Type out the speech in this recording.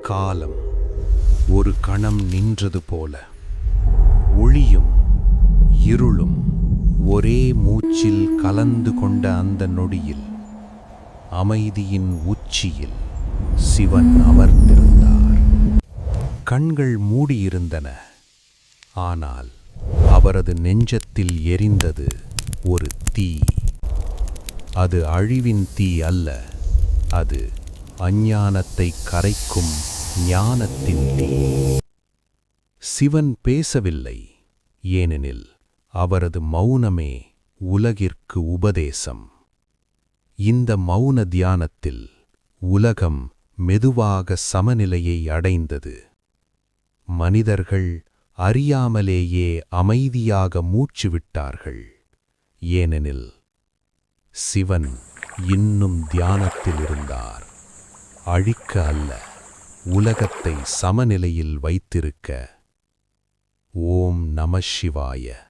காலம் ஒரு கணம் நின்றது போல. ஒளியும் இருளும் ஒரே மூச்சில் கலந்து கொண்ட அந்த நொடியில் அமைதியின் உச்சியில் சிவன் அமர்ந்திருந்தார். கண்கள் மூடியிருந்தன. ஆனால் அவரது நெஞ்சத்தில் எரிந்தது ஒரு தீ. அது அழிவின் தீ அல்ல, அது அஞ்ஞானத்தை கரைக்கும் ஞானத்தின் தீ. சிவன் பேசவில்லை, ஏனெனில் அவரது மௌனமே உலகிற்கு உபதேசம். இந்த மௌன தியானத்தில் உலகம் மெதுவாக சமநிலையை அடைந்தது. மனிதர்கள் அறியாமலேயே அமைதியாக மூச்சு விட்டார்கள், ஏனெனில் சிவன் இன்னும் தியானத்தில் இருந்தார். அழிக்க அல்ல, உலகத்தை சமநிலையில் வைத்திருக்க. ஓம் நம சிவாய.